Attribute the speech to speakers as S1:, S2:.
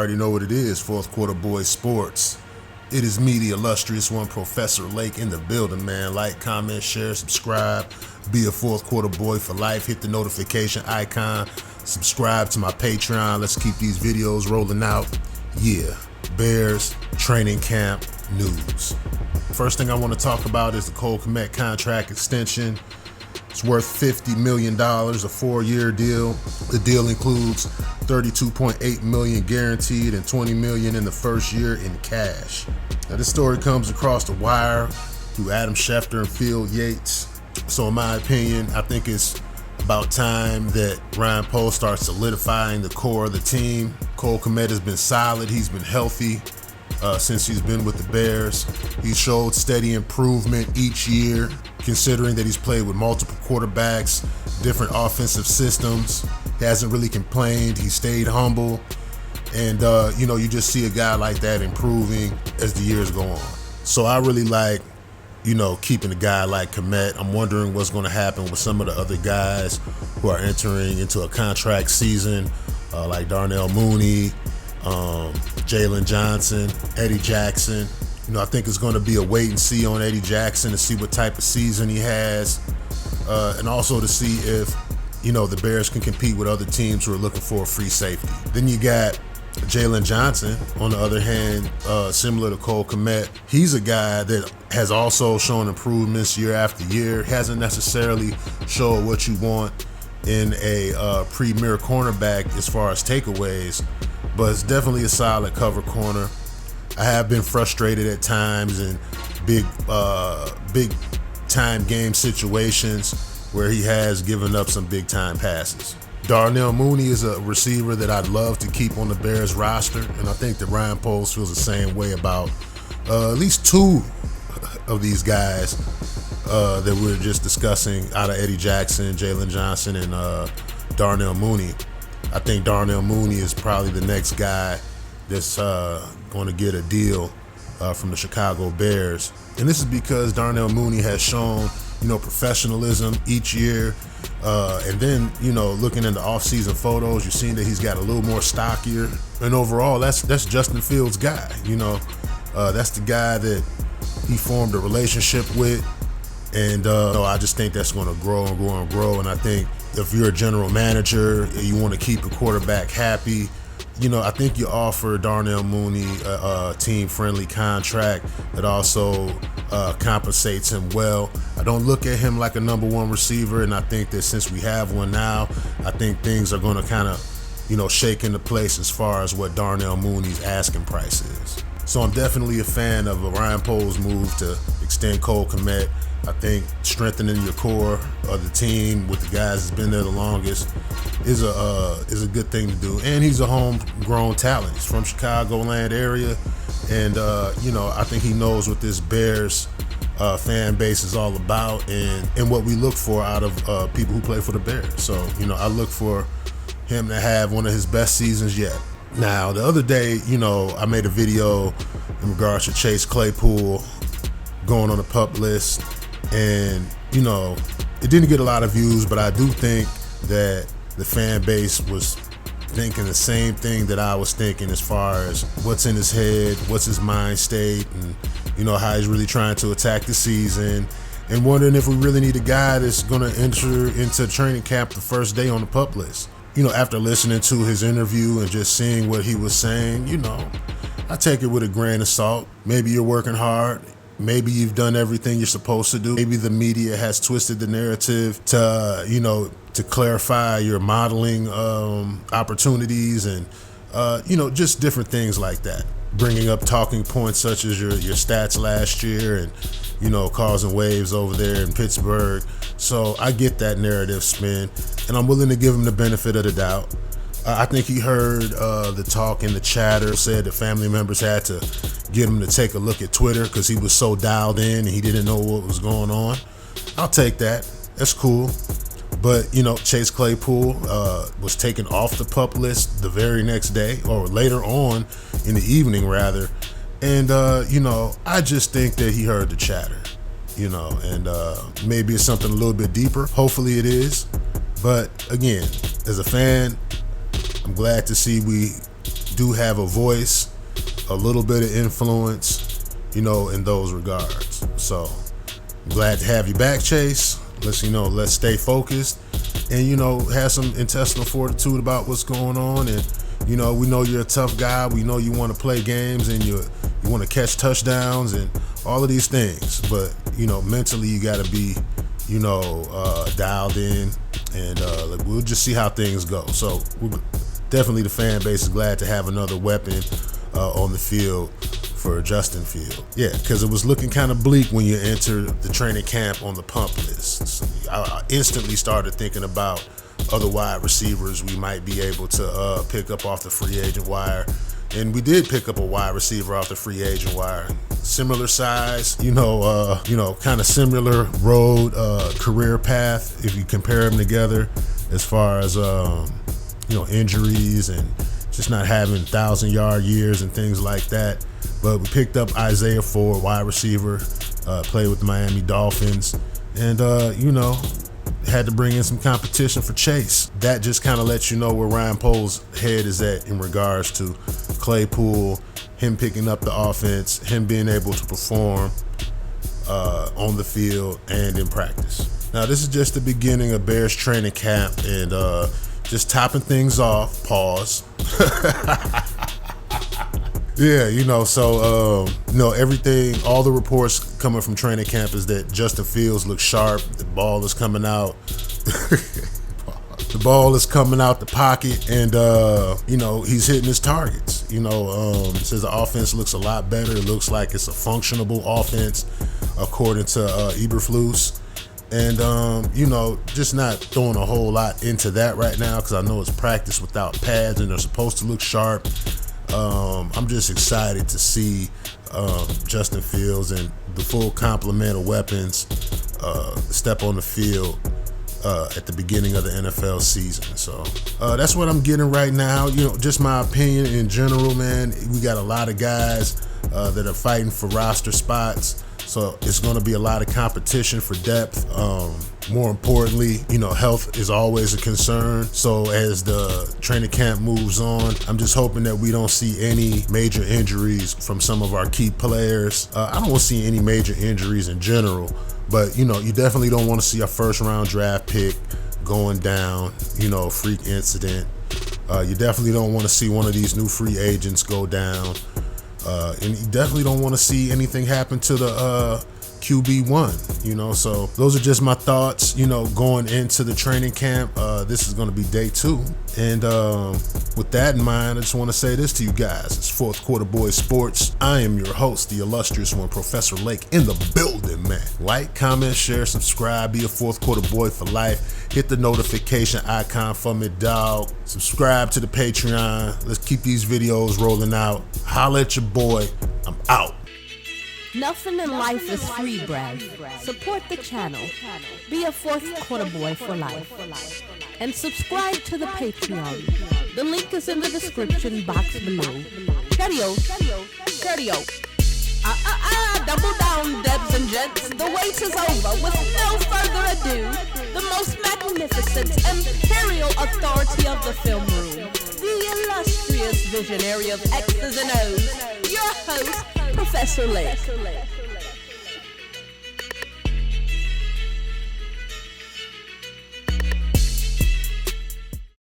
S1: already know what it is, Fourth Quarter Boyz Sports. It is me, the illustrious one, Professor Lake, in the building, man. Like, comment, share, subscribe. Be a Fourth Quarter Boy for life. Hit the notification icon. Subscribe to my Patreon. Let's keep these videos rolling out. Yeah, Bears training camp news. First thing I want to talk about is the Kmet contract extension. It's worth $50 million, a 4-year deal. The deal includes $32.8 million guaranteed and $20 million in the first year in cash. Now, this story comes across the wire through Adam Schefter and Phil Yates. So in my opinion, I think it's about time that Ryan Poles starts solidifying the core of the team. Cole Kmet has been solid. He's been healthy since he's been with the Bears. He showed steady improvement each year, considering that he's played with multiple quarterbacks, different offensive systems. He hasn't really complained. He stayed humble. And, you just see a guy like that improving as the years go on. So I really like, keeping a guy like Kmet. I'm wondering what's going to happen with some of the other guys who are entering into a contract season, like Darnell Mooney, Jalen Johnson, Eddie Jackson. I think it's going to be a wait and see on Eddie Jackson to see what type of season he has, and also to see if, the Bears can compete with other teams who are looking for a free safety. Then you got Jalen Johnson, on the other hand, similar to Cole Kmet. He's a guy that has also shown improvements year after year. Hasn't necessarily showed what you want in a premier cornerback as far as takeaways, but it's definitely a solid cover corner. I have been frustrated at times in big time game situations where he has given up some big time passes. Darnell Mooney is a receiver that I'd love to keep on the Bears roster, and I think that Ryan Poles feels the same way about at least two of these guys that we're just discussing out of Eddie Jackson, Jalen Johnson, and Darnell Mooney. I think Darnell Mooney is probably the next guy that's going to get a deal from the Chicago Bears. And this is because Darnell Mooney has shown, professionalism each year. And then, looking into off-season photos, you're seeing that he's got a little more stockier. And overall, that's Justin Fields' guy. That's the guy that he formed a relationship with. And I just think that's going to grow and grow and grow. And I think if you're a general manager and you want to keep a quarterback happy, I think you offer Darnell Mooney a team-friendly contract that also compensates him well. I don't look at him like a number one receiver, and I think that since we have one now, I think things are going to kind of, shake into place as far as what Darnell Mooney's asking price is. So I'm definitely a fan of a Ryan Poles move to extend Cole Kmet. I think strengthening your core of the team with the guys that's been there the longest is a good thing to do. And he's a homegrown talent. He's from Chicagoland area, and I think he knows what this Bears fan base is all about and what we look for out of people who play for the Bears. So I look for him to have one of his best seasons yet. Now, the other day, I made a video in regards to Chase Claypool going on the PUP list. And, it didn't get a lot of views, but I do think that the fan base was thinking the same thing that I was thinking as far as what's in his head, what's his mind state, and, how he's really trying to attack the season, and wondering if we really need a guy that's going to enter into training camp the first day on the PUP list. After listening to his interview and just seeing what he was saying, I take it with a grain of salt. Maybe you're working hard. Maybe you've done everything you're supposed to do. Maybe the media has twisted the narrative to, to clarify your modeling opportunities and, just different things like that. Bringing up talking points such as your stats last year and, causing waves over there in Pittsburgh. So I get that narrative spin, and I'm willing to give him the benefit of the doubt. I think he heard the talk and the chatter, said that family members had to get him to take a look at Twitter because he was so dialed in and he didn't know what was going on. I'll take that. That's cool. But, Chase Claypool was taken off the PUP list the very next day, or later on in the evening, rather. And, I just think that he heard the chatter, and maybe it's something a little bit deeper. Hopefully it is. But, again, as a fan, I'm glad to see we do have a voice, a little bit of influence, in those regards. So I'm glad to have you back, Chase. Let's stay focused and, have some intestinal fortitude about what's going on. And, we know you're a tough guy. We know you want to play games and you want to catch touchdowns and all of these things. But, mentally you got to be, dialed in, and we'll just see how things go. So definitely the fan base is glad to have another weapon on the field for Justin Field. Yeah, because it was looking kind of bleak when you entered the training camp on the pump list. So I instantly started thinking about other wide receivers we might be able to pick up off the free agent wire. And we did pick up a wide receiver off the free agent wire. Similar size, kind of similar road, career path if you compare them together as far as, injuries and just not having 1,000-yard years and things like that. But we picked up Isaiah Ford, wide receiver, played with the Miami Dolphins, and, had to bring in some competition for Chase. That just kind of lets you know where Ryan Poles' head is at in regards to Claypool, him picking up the offense, him being able to perform on the field and in practice. Now, this is just the beginning of Bears training camp, and just topping things off, pause. Yeah, everything, all the reports coming from training camp is that Justin Fields looks sharp. The ball is coming out. The ball is coming out the pocket, and, he's hitting his targets. Says the offense looks a lot better. It looks like it's a functionable offense, according to Eberflus. And, just not throwing a whole lot into that right now because I know it's practice without pads and they're supposed to look sharp. I'm just excited to see Justin Fields and the full complement of weapons step on the field at the beginning of the NFL season. So that's what I'm getting right now. Just my opinion in general, man. We got a lot of guys that are fighting for roster spots. So it's going to be a lot of competition for depth. More importantly, health is always a concern. So as the training camp moves on, I'm just hoping that we don't see any major injuries from some of our key players. I don't want to see any major injuries in general, but you definitely don't want to see a first round draft pick going down, freak incident. You definitely don't want to see one of these new free agents go down. And you definitely don't want to see anything happen to the QB1, so those are just my thoughts, going into the training camp. This is going to be day 2. And with that in mind, I just want to say this to you guys. It's Quarter Boyz Sports. I am your host, the illustrious one, Professor Lake, in the building, man. Like, comment, share, subscribe, be a Quarter Boy for life. Hit the notification icon for me, dog. Subscribe to the Patreon. Let's keep these videos rolling out. Holla at your boy. I'm out.
S2: Nothing in life is free, bruv. Support the channel. Be a Quarter Boy for life. And subscribe to the Patreon. The link is in the description box below. Curio. Double down, Debs and gents. The wait is over. With no further ado, the most magnificent imperial authority of the film room, the illustrious visionary of X's and O's, your host, Professor Lake.